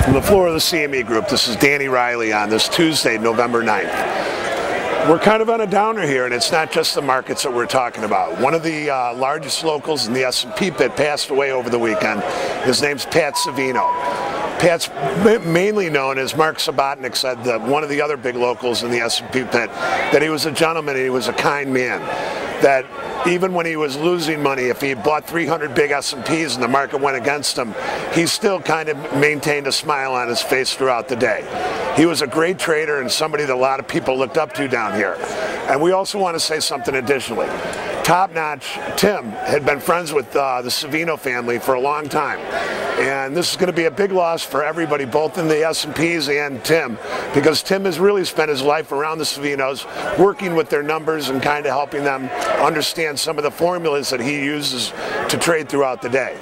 From the floor of the CME Group, this is Danny Riley on this Tuesday, November 9th. We're kind of on a downer here, and it's not just the markets that we're talking about. One of the largest locals in the S&P pit passed away over the weekend. His name's Pat Savino. Pat's mainly known, as Mark Sabatnik said, one of the other big locals in the S&P pit, that he was a gentleman and he was a kind man. That even when he was losing money, if he bought 300 big S&Ps and the market went against him, he still kind of maintained a smile on his face throughout the day. He was a great trader and somebody that a lot of people looked up to down here. And we also want to say something additionally. Top-notch Tim had been friends with the Savino family for a long time. And this is going to be a big loss for everybody, both in the S&Ps and Tim, because Tim has really spent his life around the Savinos, working with their numbers and kind of helping them understand some of the formulas that he uses to trade throughout the day.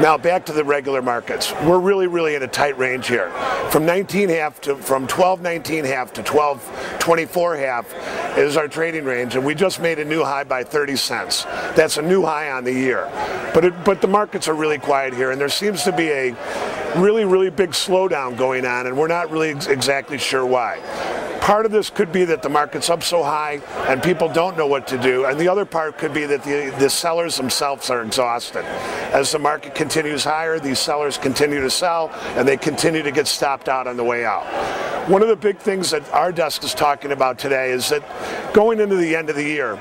Now back to the regular markets. We're really in a tight range here. From 19.5 to from 12.19.5 to 12.24.5 is our trading range, and we just made a new high by 30 cents. That's a new high on the year. But the markets are really quiet here, and there seems to be a really big slowdown going on, and we're not really exactly sure why. Part of this could be that the market's up so high and people don't know what to do, and the other part could be that the sellers themselves are exhausted. As the market continues higher, these sellers continue to sell and they continue to get stopped out on the way out. One of the big things that our desk is talking about today is that going into the end of the year,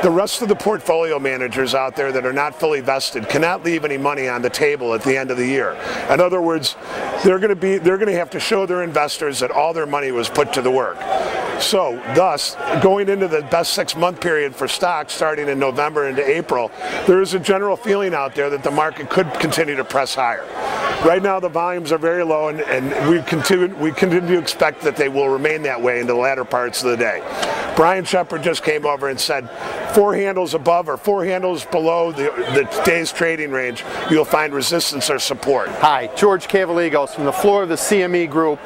the rest of the portfolio managers out there that are not fully vested cannot leave any money on the table at the end of the year. In other words, they're going to have to show their investors that all their money was put to the work. So, thus, going into the best 6-month period for stocks starting in November into April, there is a general feeling out there that the market could continue to press higher. Right now the volumes are very low, and we continue to expect that they will remain that way into the latter parts of the day. Brian Shepard just came over and said 4 handles above or 4 handles below the day's trading range, you'll find resistance or support. Hi, George Cavaligos from the floor of the CME Group.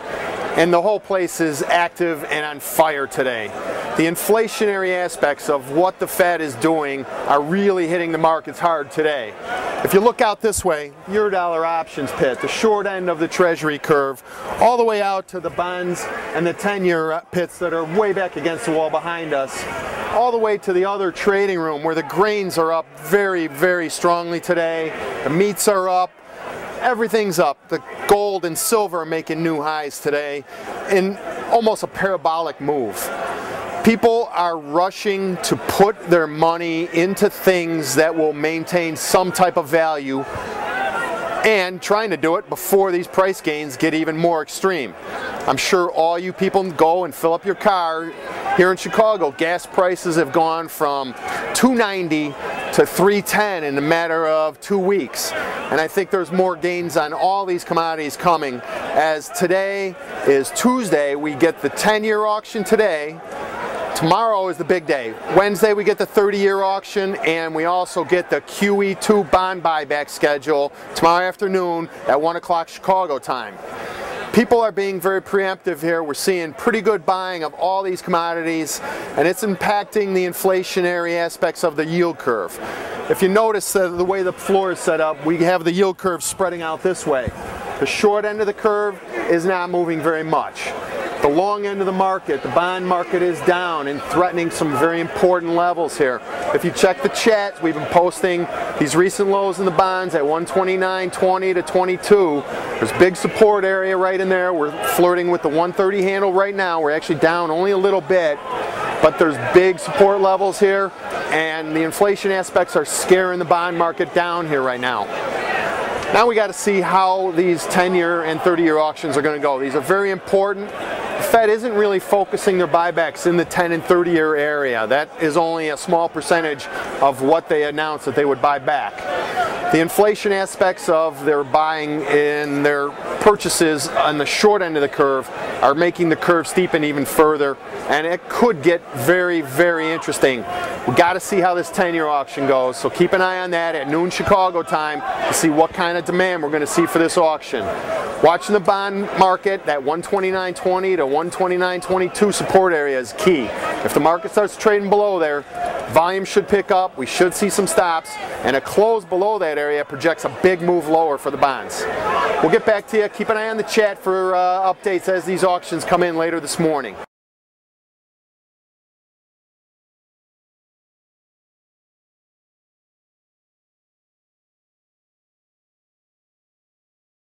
And the whole place is active and on fire today. The inflationary aspects of what the Fed is doing are really hitting the markets hard today. If you look out this way, Eurodollar options pit, the short end of the Treasury curve, all the way out to the bonds and the 10-year pits that are way back against the wall behind us, all the way to the other trading room where the grains are up very strongly today, the meats are up, everything's up. The gold and silver are making new highs today in almost a parabolic move. People are rushing to put their money into things that will maintain some type of value and trying to do it before these price gains get even more extreme. I'm sure all you people go and fill up your car. Here in Chicago, gas prices have gone from $2.90 to $3.10 in a matter of 2 weeks. And I think there's more gains on all these commodities coming, as today is Tuesday. We get the 10-year auction today. Tomorrow is the big day. Wednesday we get the 30-year auction, and we also get the QE2 bond buyback schedule tomorrow afternoon at 1 o'clock Chicago time. People are being very preemptive here. We're seeing pretty good buying of all these commodities, and it's impacting the inflationary aspects of the yield curve. If you notice the way the floor is set up, we have the yield curve spreading out this way. The short end of the curve is not moving very much. The long end of the market, the bond market, is down and threatening some very important levels here. If you check the chat, we've been posting these recent lows in the bonds at 129.20 to 22. There's big support area right in there. We're flirting with the 130 handle right now. We're actually down only a little bit, but there's big support levels here, and the inflation aspects are scaring the bond market down here right now. Now we got to see how these 10-year and 30-year auctions are going to go. These are very important. The Fed isn't really focusing their buybacks in the 10 and 30-year area. That is only a small percentage of what they announced that they would buy back. The inflation aspects of their buying in their purchases on the short end of the curve are making the curve steepen even further, and it could get very interesting. We got to see how this 10-year auction goes, so keep an eye on that at noon Chicago time to see what kind of demand we're going to see for this auction. Watching the bond market, that 129.20 to 129.22 support area is key. If the market starts trading below there, volume should pick up, we should see some stops, and a close below that area projects a big move lower for the bonds. We'll get back to you. Keep an eye on the chat for updates as these auctions come in later this morning.